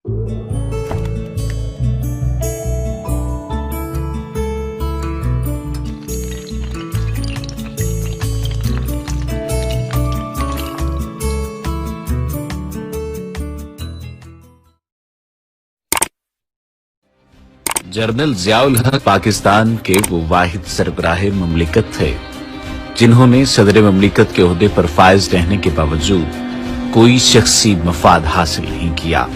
General Ziaul हक पाकिस्तान के वो वाहिद सरबराह ममलिकत थे जिन्होंने सदर ममलिकत के ओहदे पर फायज रहने के बावजूद कोई शख्सी मफाद हासिल नहीं किया।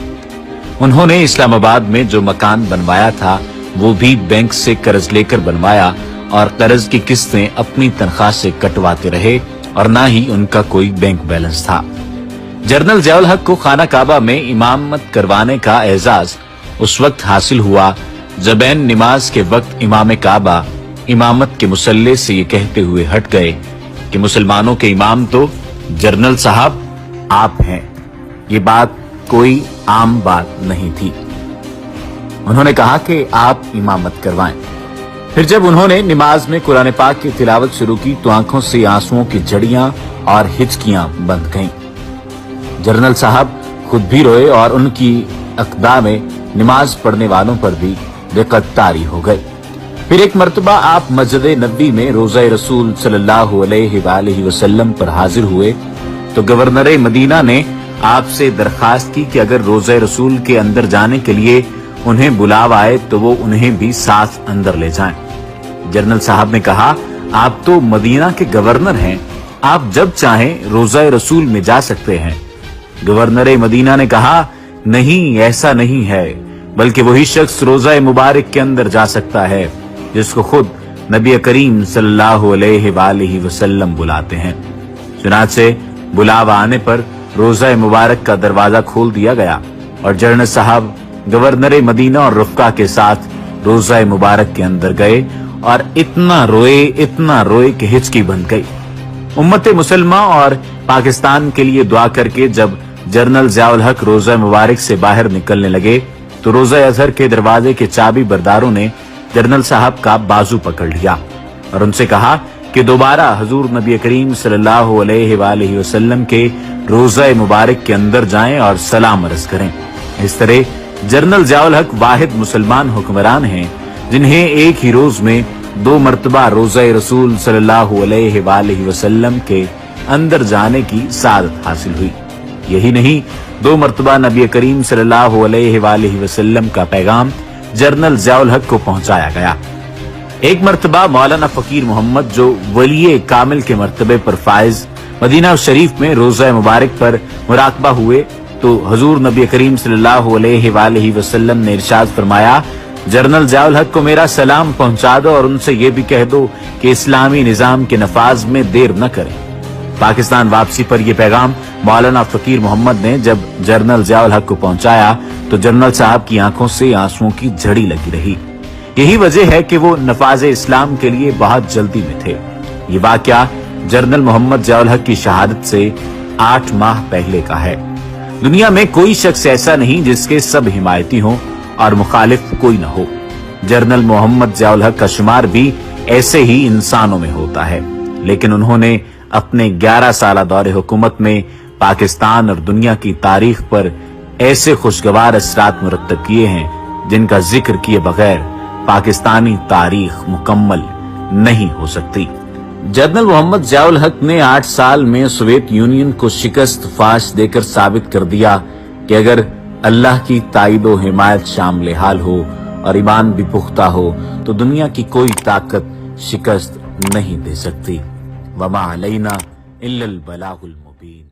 उन्होंने इस्लामाबाद में जो मकान बनवाया था वो भी बैंक से कर्ज लेकर बनवाया और कर्ज की किस्तें अपनी तनख्वाह से कटवाते रहे और ना ही उनका कोई बैंक बैलेंस था। जनरल जियाउल हक को खाना काबा में इमामत करवाने का एजाज उस वक्त हासिल हुआ जब ऐन नमाज के वक्त इमाम काबा इमामत के मुसल्ले से ये कहते हुए हट गए कि मुसलमानों के इमाम तो जनरल साहब आप हैं। ये बात कोई आम बात नहीं थी। उन्होंने कहा कि आप इमामत करवाएं। फिर जब उन्होंने नमाज में कुरान पाक की तिलावत शुरू की तो आंखों से आंसुओं की झड़ियां और हिचकियां बंध गईं। जनरल साहब खुद भी रोए और उनकी अक़दा में नमाज पढ़ने वालों पर भी बेक़द्दारी हो गई। फिर एक मर्तबा आप मस्जिद नबी में रोज़ा रसूल सल्लल्लाहु अलैहि वसल्लम पर हाजिर हुए तो गवर्नर मदीना ने आपसे दरखास्त की कि अगर रोज़ा रसूल के अंदर जाने के लिए उन्हें बुलावा आए तो वो उन्हें भी साथ अंदर ले जाएं। जनरल साहब ने कहा, आप तो मदीना के गवर्नर हैं, आप जब चाहें रोज़ा रसूल में जा सकते हैं। गवर्नर मदीना ने कहा, नहीं, ऐसा नहीं है, बल्कि वही शख्स रोज़ा मुबारक के अंदर जा सकता है जिसको खुद नबी करीम सल्लल्लाहु अलैहि वसल्लम बुलाते हैं। चुनाचे बुलावा आने पर रोज़ा मुबारक का दरवाजा खोल दिया गया और जनरल साहब गवर्नर मदीना और रुफ़का के साथ रोज़ा मुबारक के अंदर गए और इतना रोए कि हिचकी बन गई। उम्मत मुसलमा और पाकिस्तान के लिए दुआ करके जब जनरल जियाउल हक रोज़ा मुबारक से बाहर निकलने लगे तो रोज़ा अज़हर के दरवाजे के चाबी बरदारों ने जनरल साहब का बाजू पकड़ लिया और उनसे कहा कि दोबारा हुजूर नबी करीम सल्लल्लाहु अलैहि वसल्लम के रोज़ा मुबारक के अंदर जाएं और सलाम अर्ज़ करें। इस तरह जनरल जियाउल हक वाहिद मुसलमान हुक्मरान हैं जिन्हें एक ही रोज में 2 मरतबा रोज़ा रसूल सल्लल्लाहु अलैहि वसल्लम के अंदर जाने की सादत हासिल हुई। यही नहीं, 2 मरतबा नबी करीम सल्लल्लाहु अलैहि वसल्लम का पैगाम जनरल जियाउल हक को पहुंचाया गया। एक मरतबा मौलाना फकीर मोहम्मद जो वली कामिल के मर्तबे पर फायज मदीना शरीफ में रोज़ा मुबारक पर मुराकबा हुए तो हुजूर नबी करीम सल्लल्लाहु अलैहि वसल्लम ने इरशाद फरमाया, जनरल जियाउल हक को मेरा सलाम पहुंचा दो और उनसे ये भी कह दो कि इस्लामी निजाम के नफाज में देर न करें। पाकिस्तान वापसी पर यह पैगाम मौलाना फकीर मोहम्मद ने जब जनरल जियाउल हक को पहुंचाया तो जनरल साहब की आंखों से आंसुओं की झड़ी लगी रही। यही वजह है कि वो नफाज इस्लाम के लिए बहुत जल्दी में थे। ये वाकया जनरल मोहम्मद जियाउल हक की शहादत से 8 माह पहले का है। दुनिया में कोई शख्स ऐसा नहीं जिसके सब हिमायती हों और मुखालिफ कोई न हो। जनरल मोहम्मद जियाउल हक का शुमार भी ऐसे ही इंसानों में होता है, लेकिन उन्होंने अपने 11 साला दौरे हुकूमत में पाकिस्तान और दुनिया की तारीख पर ऐसे खुशगवार असरात मुरत्तब किए हैं जिनका जिक्र किए बगैर पाकिस्तानी तारीख मुकम्मल नहीं हो सकती। जनरल मोहम्मद जियाउल हक ने 8 साल में सोवियत यूनियन को शिकस्त फाश देकर साबित कर दिया कि अगर अल्लाह की ताईदो हिमायत शामिल हाल हो और ईमान भी पुख्ता हो तो दुनिया की कोई ताकत शिकस्त नहीं दे सकती। वमा अलैना इल्लल बलागुल मुबीन।